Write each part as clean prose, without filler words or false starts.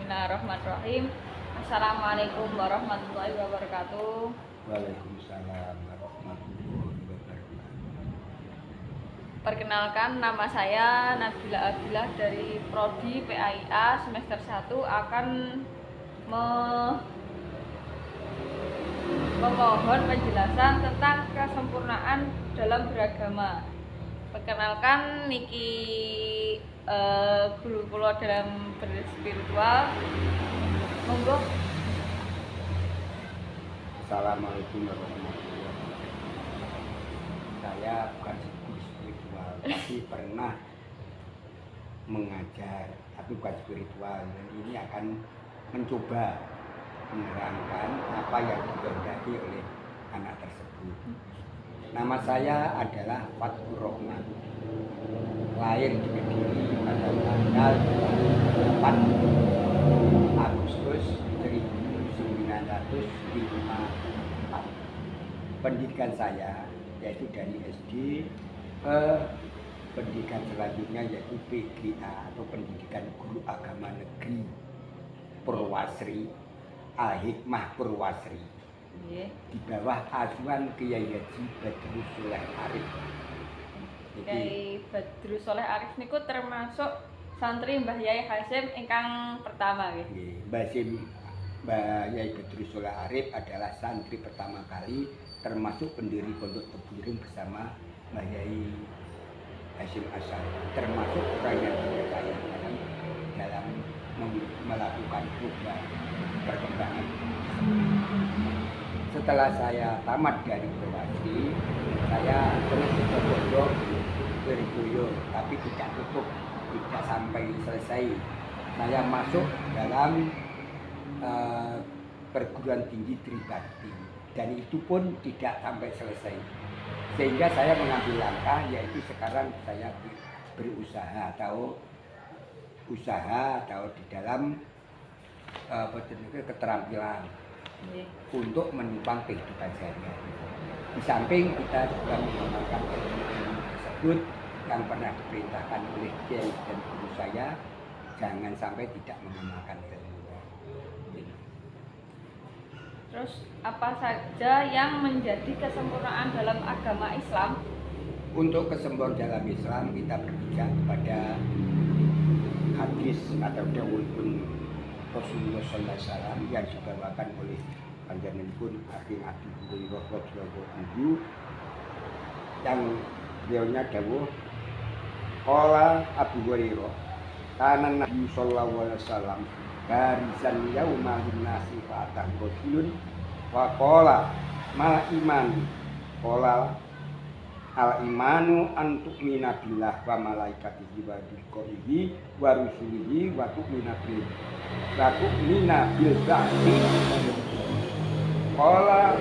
Bismillahirrahmanirrahim. Assalamualaikum warahmatullahi wabarakatuh. Waalaikumsalam warahmatullahi wabarakatuh. Perkenalkan, nama saya Nabila Abdillah dari Prodi PAIA semester 1 akan memohon penjelasan tentang kesempurnaan dalam beragama. Perkenalkan, niki guru kula dalam berspiritual. Monggo. Assalamualaikum warahmatullahi wabarakatuh. Saya bukan guru spiritual, tapi pernah mengajar, tapi bukan spiritual. Dan ini akan mencoba menerangkan apa yang dikehendaki oleh anak tersebut. Nama saya adalah Fathur Rahman. Lahir di Kediri pada tanggal 8 Agustus 1954. Pendidikan saya yaitu dari SD ke pendidikan selanjutnya yaitu PGA atau Pendidikan Guru Agama Negeri Purwasri, Al-Hikmah Purwasri, di bawah asuhan Kiai Haji Badrus Soleh Arif. Kiai Badrus Soleh Arif niku termasuk santri Mbah Yai Hasyim ingkang pertama nggih. Mbah Yai Badrus Soleh Arif adalah santri pertama kali, termasuk pendiri Pondok Tebuireng bersama Mbah Yai Hasyim Asy'ari, termasuk orang yang dipercayakan dalam melakukan program perkembangan. Setelah saya tamat dari Purwasri, saya terus ke Pondok Wirjoyo, tapi tidak tutup, tidak sampai selesai. Saya masuk dalam perguruan tinggi Tribakti, dan itu pun tidak sampai selesai. Sehingga saya mengambil langkah, yaitu sekarang saya berusaha atau di dalam keterampilan untuk menumpang kehidupan sehari-hari. Di samping kita juga mengamalkan ilmu tersebut yang pernah diperintahkan oleh Kiai dan guru saya, jangan sampai tidak mengamalkan ilmu. Terus apa saja yang menjadi kesempurnaan dalam agama Islam? Untuk kesempurnaan dalam Islam kita berpijak kepada hadis atau dawuhipun Rasulullah sallallahu alaihi wasallam yang dibawakan oleh panjenenganipun Abu Hurairah radhiyallahu anhu, yang beliaunya dawuh, qala Abu Hurairah kana Nabi sallallahu alaihi wasallam barisan yauma linnasi fa'atan rajulun wa qala mal iman, qala al imanu an tu'mina billah wa malaikatihi wa bil wa rusulihi wa tu'mina bil ba'di. Qala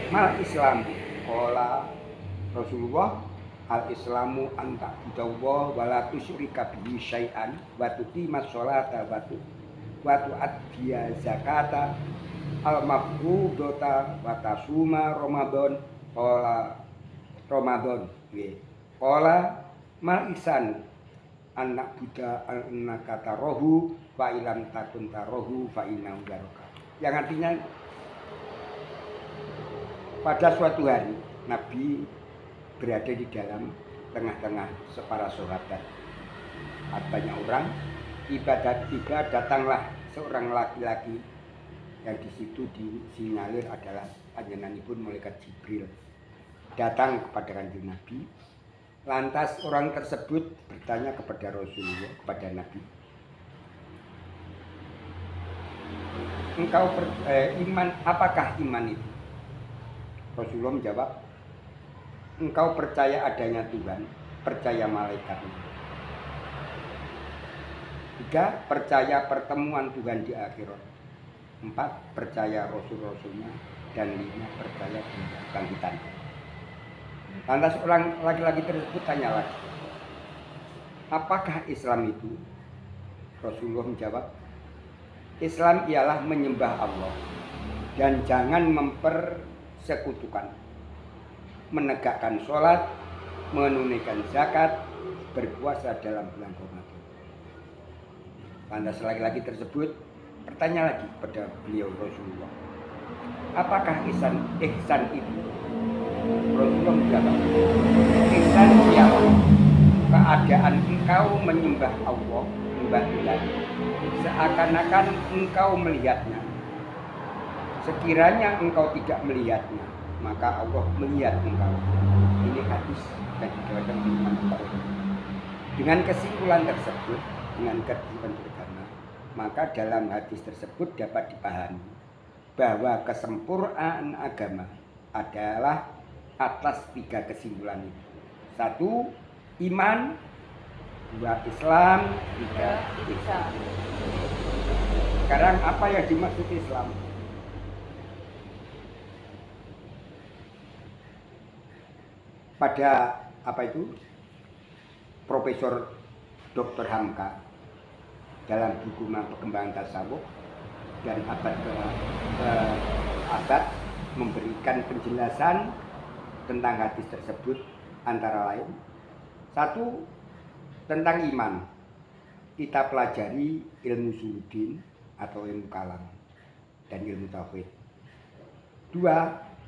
mal islam, qala Rasulullah al islamu an ta'budallaha wa la tusyrika bihi syai'an wa tuqimas sholata wa tu'addiya zakata al mafrudata wa tasuma ramadan. Ramadan, qala mal ihsan anak buddha anak kata rohu fa ilam takun tarohu fa innahu yaraka. Yang artinya pada suatu hari Nabi berada di dalam tengah-tengah para sahabat. Banyak orang ibadat tiba, datanglah seorang laki-laki yang di situ disinyalir adalah panjenenganipun malaikat Jibril, datang kepada Kanjeng Nabi. Lantas orang tersebut bertanya kepada Rasulullah, kepada Nabi, engkau iman, apakah iman itu? Rasulullah menjawab, engkau percaya adanya Tuhan, percaya malaikat. 3, percaya pertemuan Tuhan di akhirat. 4, percaya rasul-rasulnya. Dan 5, percaya kebangkitan. Lantas orang laki-laki tersebut tanya lagi, apakah Islam itu? Rasulullah menjawab, Islam ialah menyembah Allah dan jangan mempersekutukan, menegakkan sholat, menunaikan zakat, berpuasa dalam bulan Ramadan. Lantas laki-laki tersebut bertanya lagi kepada beliau Rasulullah, apakah ihsan itu? Rasulullah menjawab, ihsan ialah keadaan engkau menyembah Allah, menyembah Tuhan, seakan-akan engkau melihatnya. Sekiranya engkau tidak melihatnya, maka Allah melihat engkau. Ini hadis yang diriwayatkan oleh Imam Bukhari. Dengan kesimpulan tersebut, dengan kesimpulan beragama, maka dalam hadis tersebut dapat dipahami bahwa kesempurnaan agama adalah atas 3 kesimpulan itu. 1. Iman, 2. Islam, 3. ihsan. Sekarang apa yang dimaksud Islam? Pada apa itu? Profesor Dr. Hamka dalam buku Perkembangan Tasawuf dan abad ke abad memberikan penjelasan tentang hadis tersebut, antara lain 1. Tentang iman, kita pelajari ilmu suludin atau ilmu kalam dan ilmu tauhid. 2.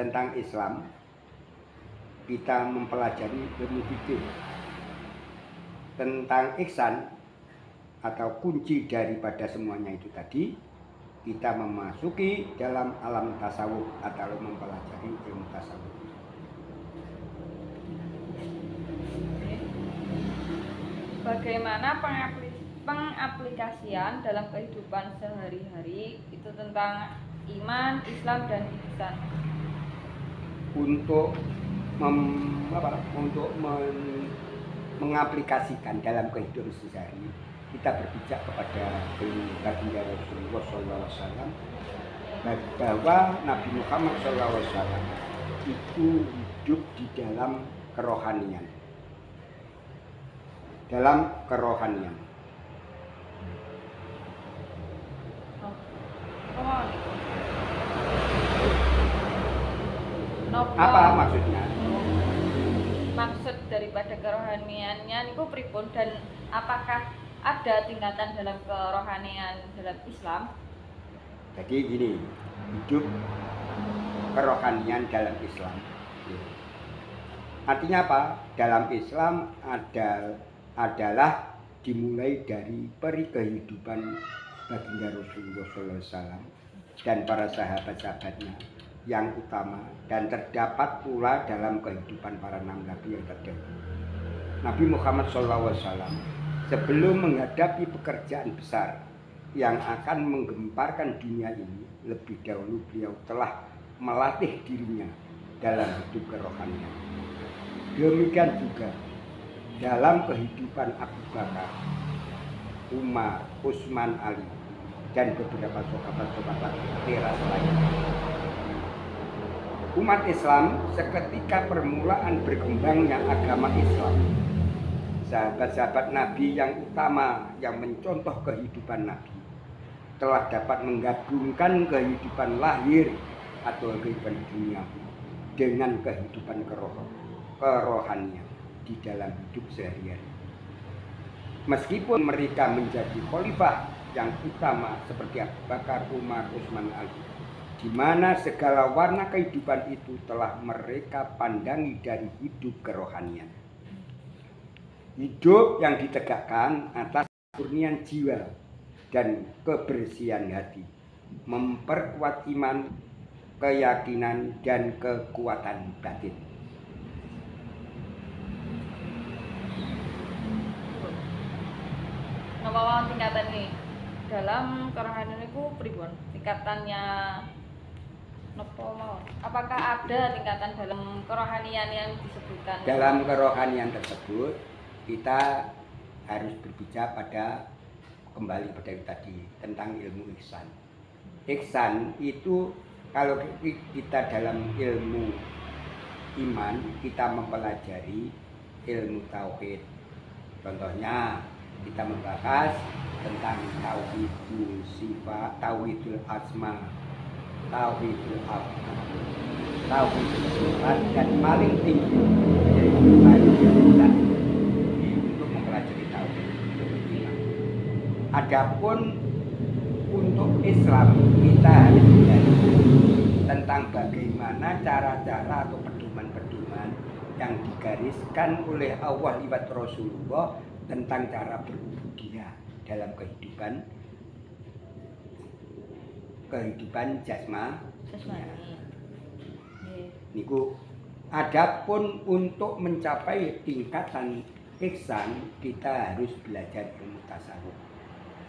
Tentang Islam, kita mempelajari ilmu fikih. Tentang ihsan atau kunci daripada semuanya itu tadi, kita memasuki dalam alam tasawuf atau mempelajari ilmu tasawuf. Bagaimana pengaplikasian dalam kehidupan sehari-hari itu tentang iman, Islam, dan ihsan? Untuk mengaplikasikan dalam kehidupan sehari-hari, kita berpijak kepada baginda Rasulullah SAW, bahwa Nabi Muhammad SAW itu hidup di dalam kerohanian. Dalam kerohanian. Apa maksudnya? Maksud daripada kerohaniannya itu pripun, dan apakah ada tingkatan dalam kerohanian dalam Islam? Jadi gini, hidup kerohanian dalam Islam. Artinya apa? Dalam Islam adalah dimulai dari peri kehidupan baginda Rasulullah SAW dan para sahabat-sahabatnya yang utama, dan terdapat pula dalam kehidupan para nabi yang terdahulu. Nabi Muhammad SAW sebelum menghadapi pekerjaan besar yang akan menggemparkan dunia ini, lebih dahulu beliau telah melatih dirinya dalam hidup kerohanian. Demikian juga dalam kehidupan Abu Bakar, Umar, Utsman, Ali, dan beberapa sahabat-sahabat teras lainnya. Umat Islam seketika permulaan berkembangnya agama Islam, sahabat-sahabat Nabi yang utama yang mencontoh kehidupan Nabi telah dapat menggabungkan kehidupan lahir atau kehidupan dunia dengan kehidupan kerohanian di dalam hidup sehari-hari. Meskipun mereka menjadi khalifah yang utama seperti Abu Bakar, Umar, Utsman, Ali, di mana segala warna kehidupan itu telah mereka pandangi dari hidup kerohanian. Hidup yang ditegakkan atas kemurnian jiwa dan kebersihan hati, memperkuat iman, keyakinan, dan kekuatan batin. Napa tingkatan ini dalam kerohanian itu pripun? Tingkatannya napa mau? Apakah ada tingkatan dalam kerohanian yang disebutkan? Dalam kerohanian tersebut kita harus berbicara kembali pada itu tadi tentang ilmu ihsan. Ihsan itu kalau kita dalam ilmu iman kita mempelajari ilmu tauhid. Contohnya kita membahas tentang tauhidul sifat, tauhidul asma, tauhidul af'al, tauhidul sifat, dan paling tinggi yaitu tauhidul zat. Untuk mempelajari tauhid, untuk beriman. Adapun untuk Islam kita harus belajar tentang bagaimana cara-cara atau pedoman-pedoman yang digariskan oleh Allah lewat Rasulullah tentang cara berubudiyah dalam kehidupan jasmani. Niku adapun untuk mencapai tingkatan ihsan kita harus belajar ilmu tasawuf.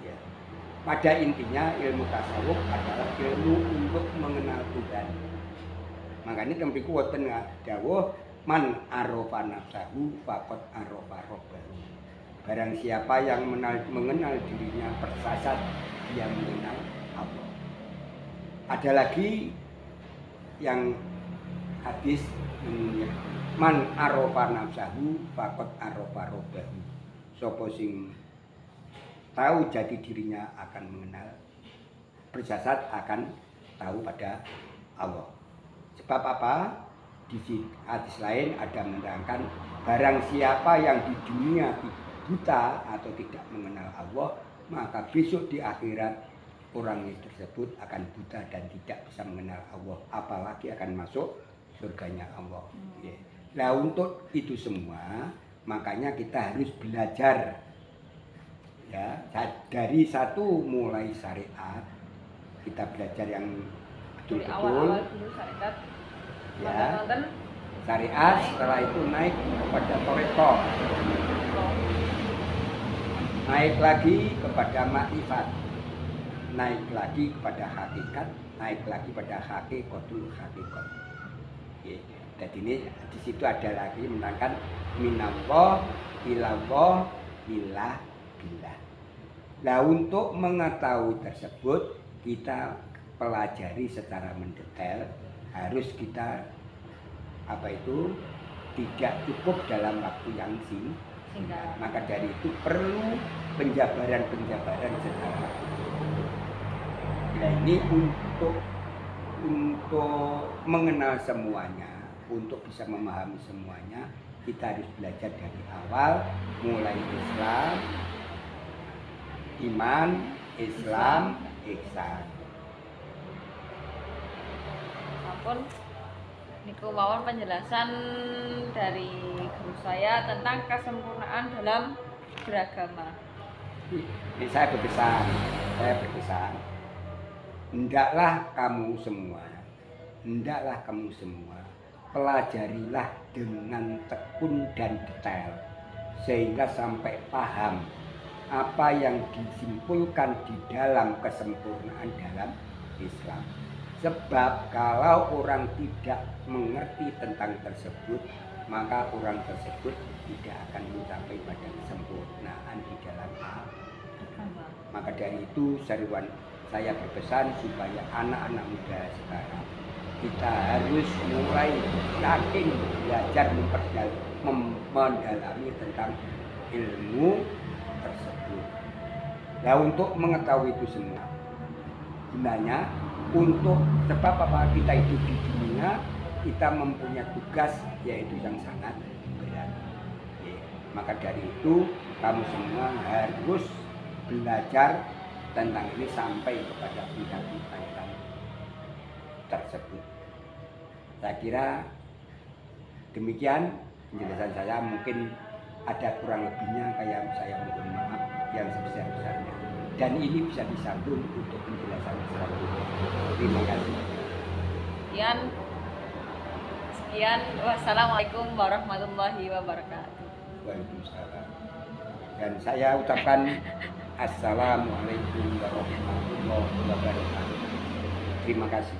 Ya. Pada intinya ilmu tasawuf adalah ilmu untuk mengenal Tuhan. Makanya tempiku wonten dawuh man arofa nafsahu faqad arofa rabbahu. Barang siapa yang mengenal dirinya tersesat, dia mengenal Allah. Ada lagi yang hadis man arofa nafsahu faqad arofa rabbahu. Sapa sing tahu jati dirinya akan mengenal, bersesat akan tahu pada Allah. Sebab apa? Di hadis lain ada menerangkan barang siapa yang di dunia buta atau tidak mengenal Allah, maka besok di akhirat orang tersebut akan buta dan tidak bisa mengenal Allah, apalagi akan masuk surganya Allah. Nah, untuk itu semua makanya kita harus belajar, ya, dari satu mulai syariat kita belajar yang betul-betul awal-awal dulu syariat, ya, syariat, setelah itu naik kepada thariqah, naik lagi kepada makrifat, naik lagi kepada hakikat, naik lagi pada hakikatul hakikat. Jadi ini di situ ada lagi menerangkan minallah ilallah ilah billah. Nah, untuk mengetahui tersebut kita pelajari secara mendetail, harus kita tidak cukup dalam waktu yang singkat. Maka dari itu perlu penjabaran secara. Nah, ini untuk mengenal semuanya, untuk bisa memahami semuanya, kita harus belajar dari awal, mulai Islam, iman, Islam, ihsan. Ampun, niku mawon penjelasan dari guru saya tentang kesempurnaan dalam beragama. Ini saya berpesan, hendaklah kamu semua, pelajarilah dengan tekun dan detail, sehingga sampai paham apa yang disimpulkan di dalam kesempurnaan dalam Islam. Sebab kalau orang tidak mengerti tentang tersebut, maka orang tersebut tidak akan mencapai pada kesempurnaan di dalam agama. Maka dari itu saya berpesan supaya anak-anak muda sekarang kita harus mulai yakin belajar mendalami tentang ilmu tersebut. Nah, untuk mengetahui itu semua gunanya untuk sebab apa kita hidup di dunia, kita mempunyai tugas yaitu yang sangat berat. Maka dari itu kamu semua harus belajar tentang ini sampai kepada tingkatan tersebut. Saya kira demikian penjelasan saya. Mungkin ada kurang lebihnya, kayak saya mohon maaf yang sebesar-besarnya. Dan ini bisa disambung untuk penjelasan selanjutnya. Terima kasih. Sekian. Wassalamualaikum warahmatullahi wabarakatuh. Waalaikumsalam. Dan saya ucapkan assalamualaikum warahmatullahi wabarakatuh. Terima kasih.